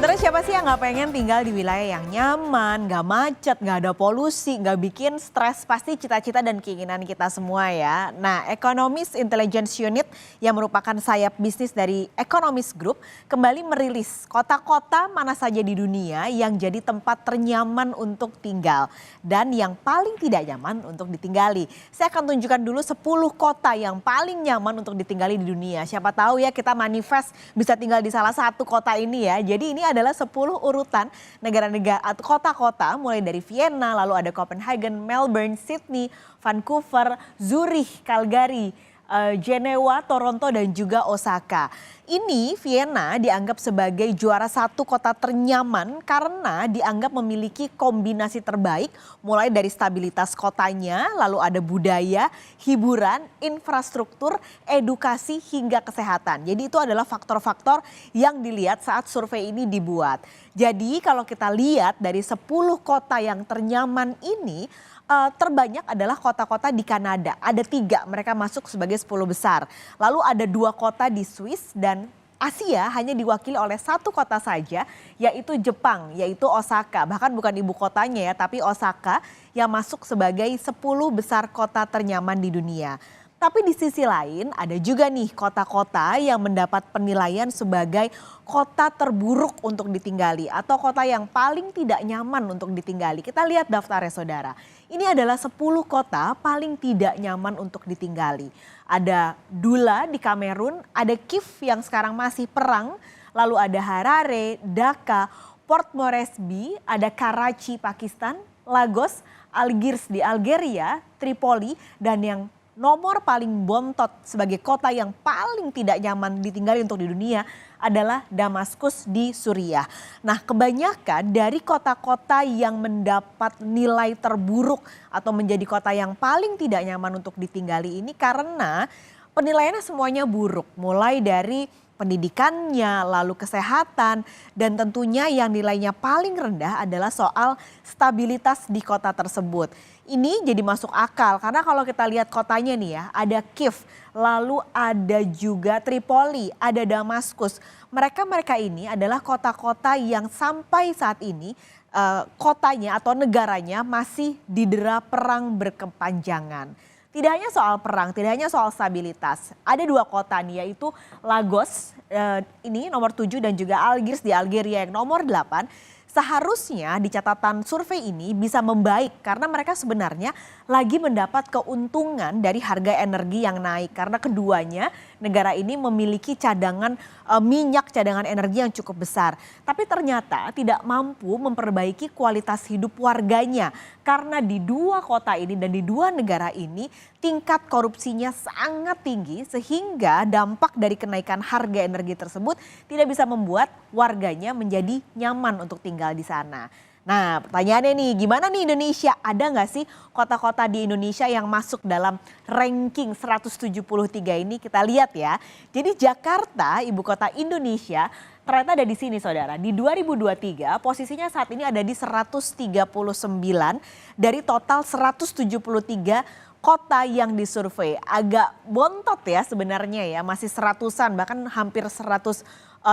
Sebenarnya siapa sih yang nggak pengen tinggal di wilayah yang nyaman, nggak macet, nggak ada polusi, nggak bikin stres, pasti cita-cita dan keinginan kita semua ya. Nah, Economist Intelligence Unit yang merupakan sayap bisnis dari Economist Group kembali merilis kota-kota mana saja di dunia yang jadi tempat ternyaman untuk tinggal dan yang paling tidak nyaman untuk ditinggali. Saya akan tunjukkan dulu 10 kota yang paling nyaman untuk ditinggali di dunia. Siapa tahu ya kita manifest bisa tinggal di salah satu kota ini ya. Jadi ini adalah 10 urutan negara-negara atau kota-kota mulai dari Vienna, lalu ada Copenhagen, Melbourne, Sydney, Vancouver, Zurich, Calgary, Jenewa, Toronto dan juga Osaka. Ini Vienna dianggap sebagai juara satu kota ternyaman karena dianggap memiliki kombinasi terbaik mulai dari stabilitas kotanya, lalu ada budaya, hiburan, infrastruktur, edukasi hingga kesehatan. Jadi itu adalah faktor-faktor yang dilihat saat survei ini dibuat. Jadi kalau kita lihat dari 10 kota yang ternyaman ini, terbanyak adalah kota-kota di Kanada. Ada 3, mereka masuk sebagai 10 besar. Lalu ada 2 kota di Swiss dan Asia hanya diwakili oleh 1 kota saja, yaitu Jepang, yaitu Osaka. Bahkan bukan ibu kotanya ya, tapi Osaka yang masuk sebagai 10 besar kota ternyaman di dunia. Tapi di sisi lain ada juga nih kota-kota yang mendapat penilaian sebagai kota terburuk untuk ditinggali atau kota yang paling tidak nyaman untuk ditinggali. Kita lihat daftarnya saudara. Ini adalah 10 kota paling tidak nyaman untuk ditinggali. Ada Dula di Kamerun, ada Kiev yang sekarang masih perang, lalu ada Harare, Dhaka, Port Moresby, ada Karachi Pakistan, Lagos, Algiers di Algeria, Tripoli dan yang nomor paling bontot sebagai kota yang paling tidak nyaman ditinggali untuk di dunia adalah Damaskus di Suriah. Nah, kebanyakan dari kota-kota yang mendapat nilai terburuk atau menjadi kota yang paling tidak nyaman untuk ditinggali ini karena penilaiannya semuanya buruk. Mulai dari pendidikannya, lalu kesehatan, dan tentunya yang nilainya paling rendah adalah soal stabilitas di kota tersebut. Ini jadi masuk akal karena kalau kita lihat kotanya nih ya, ada Kiev, lalu ada juga Tripoli, ada Damaskus. Mereka ini adalah kota-kota yang sampai saat ini kotanya atau negaranya masih didera perang berkepanjangan. Tidak hanya soal perang, tidak hanya soal stabilitas. Ada 2 kota nih yaitu Lagos, ini nomor 7 dan juga Algiers di Algeria yang nomor 8. Seharusnya di catatan survei ini bisa membaik karena mereka sebenarnya lagi mendapat keuntungan dari harga energi yang naik. Karena keduanya negara ini memiliki cadangan minyak, cadangan energi yang cukup besar. Tapi ternyata tidak mampu memperbaiki kualitas hidup warganya. Karena di 2 kota ini dan di 2 negara ini tingkat korupsinya sangat tinggi sehingga dampak dari kenaikan harga energi tersebut tidak bisa membuat warganya menjadi nyaman untuk tinggal di sana. Nah, pertanyaannya nih, gimana nih Indonesia? Ada nggak sih kota-kota di Indonesia yang masuk dalam ranking 173 ini? Kita lihat ya. Jadi Jakarta, ibu kota Indonesia, ternyata ada di sini saudara. Di 2023 posisinya saat ini ada di 139 dari total 173 kota yang disurvei. Agak bontot ya sebenarnya ya, masih seratusan bahkan hampir 139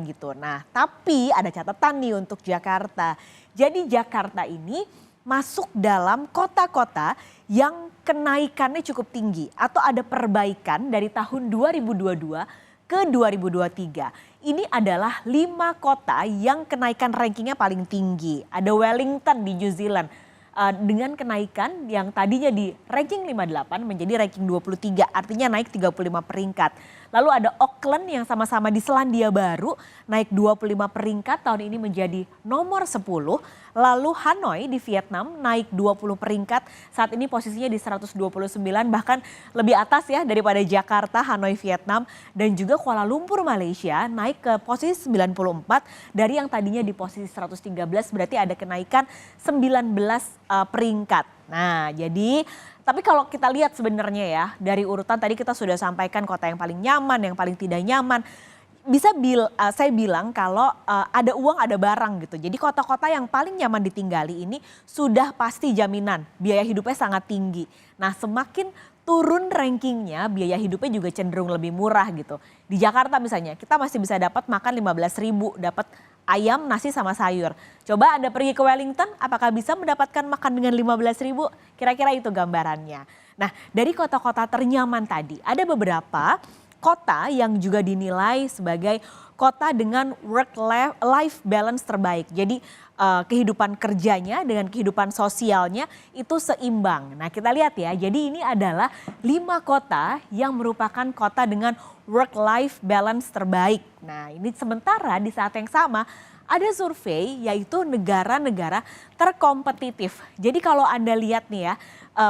gitu. Nah, tapi ada catatan nih untuk Jakarta. Jadi Jakarta ini masuk dalam kota-kota yang kenaikannya cukup tinggi atau ada perbaikan dari tahun 2022 ke 2023. Ini adalah 5 kota yang kenaikan rankingnya paling tinggi. Ada Wellington di New Zealand dengan kenaikan yang tadinya di ranking 58 menjadi ranking 23, artinya naik 35 peringkat. Lalu ada Auckland yang sama-sama di Selandia Baru naik 25 peringkat tahun ini menjadi nomor 10. Lalu Hanoi di Vietnam naik 20 peringkat, saat ini posisinya di 129 bahkan lebih atas ya daripada Jakarta, Hanoi Vietnam dan juga Kuala Lumpur Malaysia naik ke posisi 94 dari yang tadinya di posisi 113 berarti ada kenaikan 19 peringkat. Nah, jadi tapi kalau kita lihat sebenarnya ya dari urutan tadi kita sudah sampaikan kota yang paling nyaman, yang paling tidak nyaman. Saya bilang kalau ada uang ada barang gitu. Jadi kota-kota yang paling nyaman ditinggali ini sudah pasti jaminan biaya hidupnya sangat tinggi. Nah, semakin turun rankingnya biaya hidupnya juga cenderung lebih murah gitu. Di Jakarta misalnya, kita masih bisa dapat makan 15.000, dapat ayam, nasi sama sayur. Coba Anda pergi ke Wellington, apakah bisa mendapatkan makan dengan 15.000? Kira-kira itu gambarannya. Nah, dari kota-kota ternyaman tadi, ada beberapa kota yang juga dinilai sebagai kota dengan work-life balance terbaik. Jadi kehidupan kerjanya dengan kehidupan sosialnya itu seimbang. Nah kita lihat ya, jadi ini adalah 5 kota yang merupakan kota dengan work-life balance terbaik. Nah ini sementara di saat yang sama ada survei yaitu negara-negara terkompetitif. Jadi kalau Anda lihat nih ya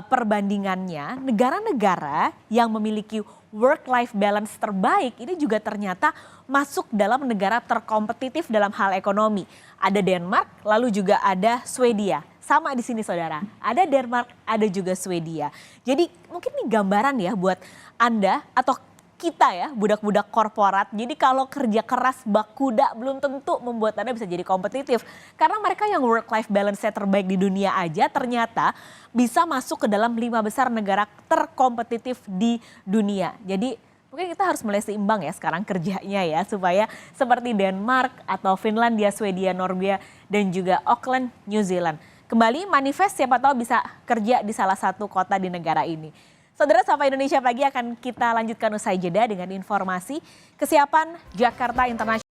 perbandingannya, negara-negara yang memiliki work-life balance terbaik ini juga ternyata masuk dalam negara terkompetitif dalam hal ekonomi. Ada Denmark, lalu juga ada Swedia. Sama di sini saudara, ada Denmark, ada juga Swedia. Jadi mungkin ini gambaran ya buat Anda atau kita ya, budak-budak korporat. Jadi kalau kerja keras bak kuda belum tentu membuat Anda bisa jadi kompetitif. Karena mereka yang work-life balance-nya terbaik di dunia aja ternyata bisa masuk ke dalam 5 besar negara terkompetitif di dunia. Jadi mungkin kita harus mulai seimbang ya sekarang kerjanya ya. Supaya seperti Denmark atau Finlandia, Swedia, Norwegia dan juga Auckland, New Zealand. Kembali manifest siapa tahu bisa kerja di salah satu kota di negara ini. Saudara, Sapa Indonesia Pagi akan kita lanjutkan usai jeda dengan informasi kesiapan Jakarta International.